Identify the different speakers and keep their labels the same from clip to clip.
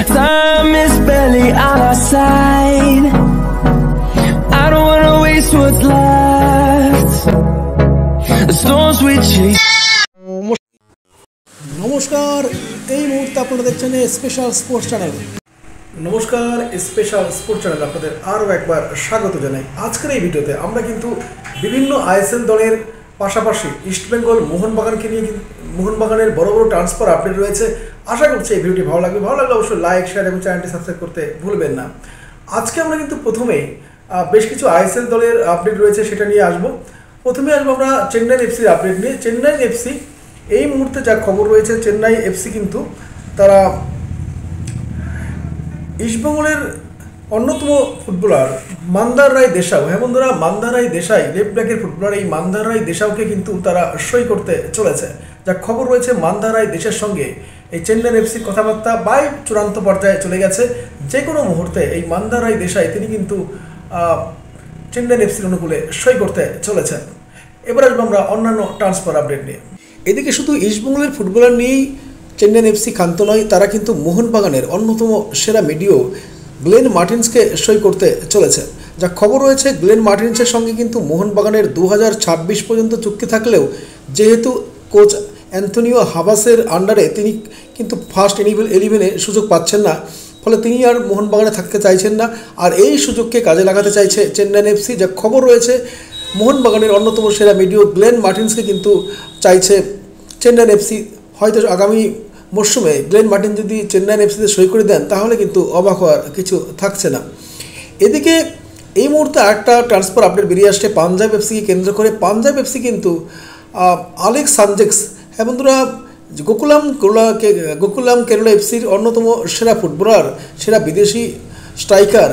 Speaker 1: Time is barely on our side. I don't wanna waste what's left. The storms we chase.
Speaker 2: নমস্কার, এই মুহূর্তে আপনারা দেখছেন special sports channel. নমস্কার, special sports channel আপনাদের আরও একবার স্বাগত জানাই। আজকের এই ভিডিওতে আমরা কিন্তু বিভিন্ন আইএসএল দলের পাশাপাশি ইস্টবেঙ্গল মোহনবাগানকে নিয়ে মোহনবাগানের বড় বড় ট্রান্সফার আপডেট রয়েছে। আশা করছি এই ভিডিওটি ভালো লাগবে অবশ্যই লাইক, শেয়ার এবং চ্যানেলটি সাবস্ক্রাইব করতে ভুলবেন না। আজকে আমরা কিন্তু প্রথমেই বেশ কিছু আইএসএল দলের আপডেট রয়েছে, সেটা নিয়ে আসবো। প্রথমে আসবো আমরা চেন্নাই এফসির আপডেট নিয়ে। চেন্নাই এফসি এই মুহূর্তে যা খবর রয়েছে, চেন্নাই এফসি কিন্তু তারা ইস্টবেঙ্গলের অন্যতম ফুটবলার মান্দার রায় দেশাও, হ্যাঁ বন্ধুরা, মান্দার রায় দেশাই লেফট ব্যাকের ফুটবলার, এই মান্দার রায় দেশাওকে কিন্তু তারা সই করতে চলেছে। যা খবর রয়েছে, মান্দার রায় দেশের সঙ্গে এই চেন্নাই এফসির কথাবার্তা চূড়ান্ত পর্যায়ে চলে গেছে। যে কোনো মুহূর্তে এই মান্দার রায় দেশাই তিনি কিন্তু চেন্নাই এফসির অনুকূলে সই করতে চলেছেন। এবার আসবো আমরা অন্যান্য ট্রান্সফার আপডেট নিয়ে। এদিকে শুধু ইস্টবেঙ্গলের ফুটবলার নিয়েই চেন্নাই এফসি ক্ষান্ত নয়, তারা কিন্তু মোহনবাগানের অন্যতম সেরা মিডিও গ্লেন মার্টিন্সকে সই করতে চলেছে। যা খবর রয়েছে, গ্লেন মার্টিন্সের সঙ্গে কিন্তু মোহনবাগানের 2026 পর্যন্ত চুক্তি থাকলেও যেহেতু কোচ অ্যান্থনিও হাবাসের আন্ডারে তিনি কিন্তু ফার্স্ট 11-এ সুযোগ পাচ্ছেন না, ফলে তিনি আর মোহনবাগানে থাকতে চাইছেন না, আর এই সুযোগকে কাজে লাগাতে চাইছে চেন্নাই এফসি। যা খবর রয়েছে, মোহনবাগানের অন্যতম সেরা মিডিও গ্লেন মার্টিন্সকে কিন্তু চাইছে চেন্নাই এফসি। হয়তো আগামী মরশুমে গ্লেন মার্টিন যদি চেন্নাই এফসিতে সই করে দেন, তাহলে কিন্তু অবাক হওয়ার কিছু থাকছে না। এদিকে এই মুহূর্তে আরেকটা ট্রান্সফার আপডেট বেরিয়ে আসছে পাঞ্জাব এফসিকে কেন্দ্র করে। পাঞ্জাব এফসি কিন্তু আলেক্স সানজেক্স, হ্যাঁ বন্ধুরা, গোকুলাম কেরলা এফসির অন্যতম সেরা ফুটবলার, সেরা বিদেশি স্ট্রাইকার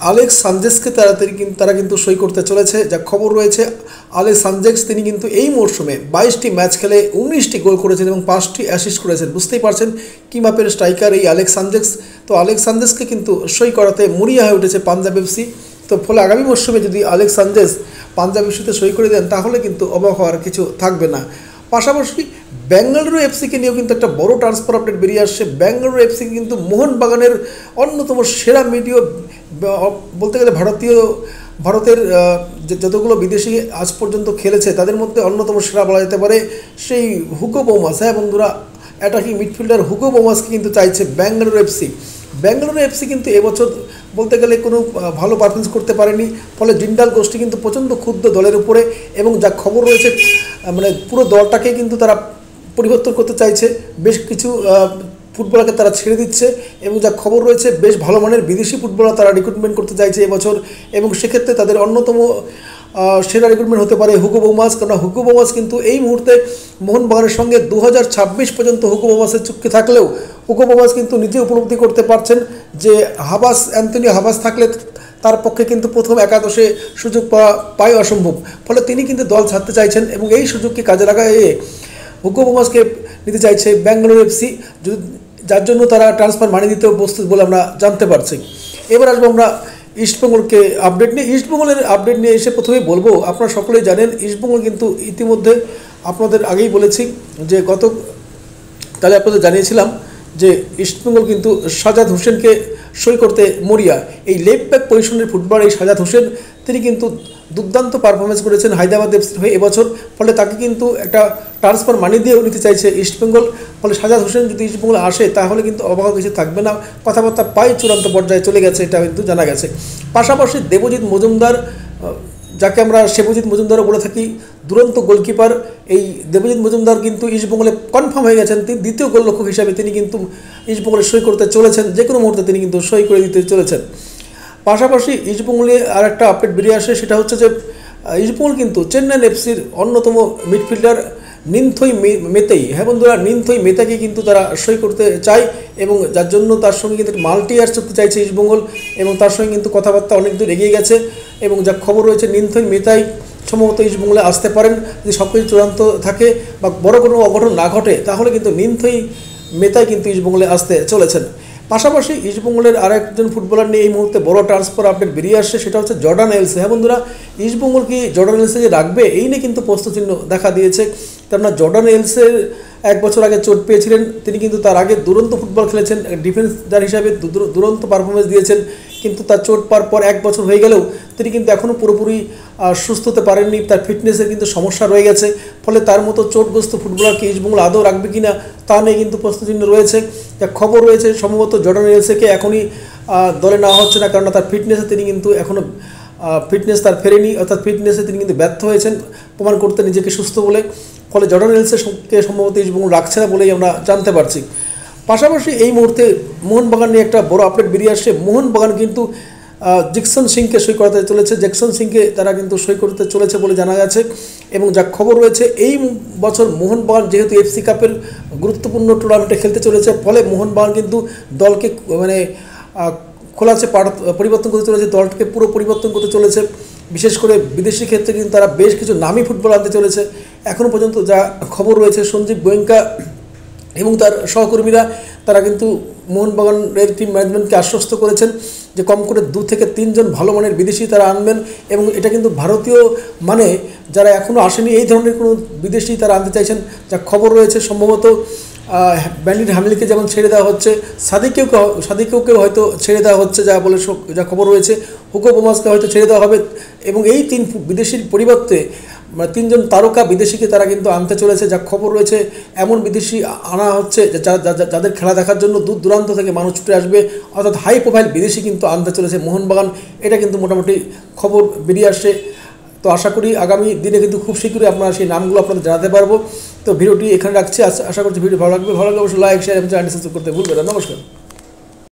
Speaker 2: আলেক্স সানজেক্সকে তারা কিন্তু সই করতে চলেছে। যা খবর রয়েছে, আলেক্স সানজেক্স তিনি কিন্তু এই মরশুমে 22টি ম্যাচ খেলে 19টি গোল করেছেন এবং 5টি অ্যাসিস্ট করেছেন। বুঝতেই পারছেন কী মাপের স্ট্রাইকার এই আলেক্স সানজেক্স। তো আলেক্স সানজেক্সকে কিন্তু সই করাতে মরিয়া হয়ে উঠেছে পাঞ্জাব এফসি। তো ফলে আগামী মরশুমে যদি আলেক্স সানজেক্স পাঞ্জাব এফসিতে সই করে দেন, তাহলে কিন্তু অবাক হওয়ার কিছু থাকবে না। পাশাপাশি বেঙ্গালুরু এফসিকে নিয়েও কিন্তু একটা বড় ট্রান্সফার আপডেট বেরিয়ে আসছে। বেঙ্গালুরু এফসি কিন্তু মোহনবাগানের অন্যতম সেরা মিডিও, বলতে গেলে ভারতের যতগুলো বিদেশি আজ পর্যন্ত খেলেছে তাদের মধ্যে অন্যতম সেরা বলা যেতে পারে সেই হুগো বোমাস, হ্যাঁ বন্ধুরা, অ্যাটাকিং মিডফিল্ডার হুগো বোমাসকে কিন্তু চাইছে বেঙ্গালুরু এফসি। বেঙ্গালুরু এফসি কিন্তু এবছর বলতে গেলে কোনো ভালো পারফরমেন্স করতে পারেনি, ফলে জিন্দাল গোষ্ঠী কিন্তু প্রচণ্ড ক্ষুদ্র দলের উপরে, এবং যা খবর রয়েছে মানে পুরো দলটাকে কিন্তু তারা পরিবর্তন করতে চাইছে। বেশ কিছু ফুটবলারকে তারা ছেড়ে দিচ্ছে, এবং যা খবর রয়েছে বেশ ভালো মানের বিদেশি ফুটবলার তারা রিক্রুটমেন্ট করতে চাইছে এবছর, এবং সেক্ষেত্রে তাদের অন্যতম সেরা রিক্রুটমেন্ট হতে পারে হুগো বোমাস। কারণ হুগো বোমাস কিন্তু এই মুহূর্তে মোহনবাগানের সঙ্গে 2026 পর্যন্ত হুগো বোমাসের চুক্তি থাকলেও হুগো বোমাস কিন্তু নিজে উপলব্ধি করতে পারছেন যে অ্যান্থনিও হাবাস থাকলে তার পক্ষে কিন্তু প্রথম একাদশে সুযোগ পাওয়া অসম্ভব, ফলে তিনি কিন্তু দল ছাড়তে চাইছেন, এবং এই সুযোগকে কাজে লাগায় হুগো বোমাসকে নিতে চাইছে বেঙ্গালুরু এফসি, যার জন্য তারা ট্রান্সফার মানি দিতেও প্রস্তুত বলে আমরা জানতে পারছি। এবার আসবো আমরা ইস্টবেঙ্গলকে আপডেট নিয়ে। ইস্টবেঙ্গলের আপডেট নিয়ে এসে প্রথমেই বলবো, আপনারা সকলেই জানেন ইস্টবেঙ্গল কিন্তু ইতিমধ্যে আপনাদের আগেই বলেছি যে গতকালে আপনাদের জানিয়েছিলাম যে ইস্টবেঙ্গল কিন্তু সাজাদ হোসেনকে সই করতে মরিয়া। এই লেফট ব্যাক পজিশনের ফুটবলার এই সাজাদ হোসেন তিনি কিন্তু দুর্দান্ত পারফরমেন্স করেছেন হায়দ্রাবাদ এফসির হয়ে এবছর, ফলে তাকে কিন্তু একটা ট্রান্সফার মানি দিয়েও নিতে চাইছে ইস্টবেঙ্গল। ফলে সাজাদ হোসেন যদি ইস্টবেঙ্গল আসে, তাহলে কিন্তু অবাক কিছু থাকবে না, কথাবার্তা চূড়ান্ত পর্যায়ে চলে গেছে, এটা কিন্তু জানা গেছে। পাশাপাশি দেবজিৎ মজুমদার, যাকে আমরা সেবজিৎ মজুমদারও বলে থাকি, দুরন্ত গোলকিপার, এই দেবজিৎ মজুমদার কিন্তু ইস্টবেঙ্গলে কনফার্ম হয়ে গেছেন। তিনি দ্বিতীয় গোলরক্ষক হিসাবে তিনি কিন্তু ইস্টবেঙ্গলে সই করতে চলেছেন, যে কোনো মুহূর্তে তিনি কিন্তু সই করে দিতে চলেছেন। পাশাপাশি ইস্টবেঙ্গলে আর একটা আপডেট বেরিয়ে আসে, সেটা হচ্ছে যে ইস্টবেঙ্গল কিন্তু চেন্নাই এফসির অন্যতম মিডফিল্ডার নিনথই মেতেই, হ্যাঁ বন্ধুরা, নিনথই মেতাকে কিন্তু তারা সই করতে চায়, এবং যার জন্য তার সঙ্গে কিন্তু মাল্টি ইয়ার চুক্তি চাইছে ইস্টবেঙ্গল, এবং তার সঙ্গে কিন্তু কথাবার্তা অনেক দূর এগিয়ে গেছে। এবং যা খবর রয়েছে, নিনথই মেতাই সম্ভবত ইস্টবেঙ্গলে আসতে পারেন যদি সব কিছু চূড়ান্ত থাকে বা বড় কোনো অঘটন না ঘটে, তাহলে কিন্তু নিনথই মেতাই কিন্তু ইস্টবেঙ্গলে আসতে চলেছেন। পাশাপাশি ইস্টবেঙ্গলের আরেকজন ফুটবলার নিয়ে এই মুহূর্তে বড় ট্রান্সফার আপডেট বেরিয়ে আসছে, সেটা হচ্ছে জর্ডান এলসে। হ্যাঁ বন্ধুরা, ইস্টবেঙ্গল কি জর্ডান এলসেকে রাখবে, এই নিয়ে কিন্তু প্রশ্নচিহ্ন দেখা দিয়েছে। কেননা জর্ডান এলসের 1 বছর আগে চোট পেয়েছিলেন, তিনি কিন্তু তার আগে দুরন্ত ফুটবল খেলেছেন, ডিফেন্ডার হিসাবে দুরন্ত পারফরমেন্স দিয়েছেন, কিন্তু তার চোট পাওয়ার পর 1 বছর হয়ে গেলেও তিনি কিন্তু এখনও পুরোপুরি সুস্থ হতে পারেননি, তার ফিটনেসের কিন্তু সমস্যা রয়ে গেছে। ফলে তার মতো চোটগ্রস্ত ফুটবলারকে ইস্টবেঙ্গল আদৌ রাখবে কিনা তা নিয়ে কিন্তু প্রশ্নচিহ্ন রয়েছে। যা খবর রয়েছে সম্ভবত জর্ডান এলসেকে এখনই দলে নেওয়া হচ্ছে না, কারণ তার ফিটনেসে তিনি কিন্তু এখনও ফিটনেস তার ফেরেনি, অর্থাৎ ফিটনেসে তিনি কিন্তু ব্যর্থ হয়েছেন প্রমাণ করতে নিজেকে সুস্থ বলে। ফলে জর্ডান এলসেকে সম্ভবত ইস্টবেঙ্গল রাখছে না বলেই আমরা জানতে পারছি। পাশাপাশি এই মুহূর্তে মোহনবাগান নিয়ে একটা বড় আপডেট বেরিয়ে আসছে। মোহনবাগান কিন্তু জ্যাকসন সিংকে সই করাতে চলেছে, জ্যাকসন সিংকে তারা কিন্তু সই করতে চলেছে বলে জানা গেছে। এবং যা খবর রয়েছে, এই বছর মোহনবাগান যেহেতু এফসি কাপের গুরুত্বপূর্ণ টুর্নামেন্টে খেলতে চলেছে, ফলে মোহনবাগান কিন্তু দলকে মানে খোলাচে পরিবর্তন করতে চলেছে, দলটাকে পুরো পরিবর্তন করতে চলেছে। বিশেষ করে বিদেশি ক্ষেত্রে কিন্তু তারা বেশ কিছু নামী ফুটবল আনতে চলেছে। এখনও পর্যন্ত যা খবর রয়েছে, সঞ্জীব গোয়েঙ্কা এবং তার সহকর্মীরা তারা কিন্তু মোহনবাগানের টিম ম্যানেজমেন্টকে আশ্বস্ত করেছেন যে কম করে 2 থেকে 3 জন ভালো মানের বিদেশি তারা আনবেন। এবং এটা কিন্তু ভারতীয় মানে যারা এখনও আসেনি এই ধরনের কোনো বিদেশি তারা আনতে চাইছেন। যা খবর রয়েছে সম্ভবত ব্যান্ডিট হামলিকে যেমন ছেড়ে দেওয়া হচ্ছে, সাদিকেও হয়তো ছেড়ে দেওয়া হচ্ছে যা খবর রয়েছে। হুগো বোমাসকে হয়তো ছেড়ে দেওয়া হবে। এবং এই 3 বিদেশির পরিবর্তে 3 জন তারকা বিদেশিকে তারা কিন্তু আনতে চলেছে। যা খবর রয়েছে, এমন বিদেশি আনা হচ্ছে যাদের খেলা দেখার জন্য দূর দূরান্ত থেকে মানুষ ছুটে আসবে, অর্থাৎ হাই প্রোফাইল বিদেশি কিন্তু আনতে চলেছে মোহনবাগান। এটা কিন্তু মোটামুটি খবর বেরিয়ে আসছে। তো আশা করি আগামী দিনে কিন্তু খুব শীঘ্রই আপনারা সেই নামগুলো আপনাদের জানাতে পারবো। তো ভিডিওটি এখানে রাখছি, আশা করছি ভিডিও ভালো লাগবে। ভালো লাগলে অবশ্যই লাইক, শেয়ার এবং চ্যানেলটি সাবস্ক্রাইব করতে ভুলবেন না। নমস্কার।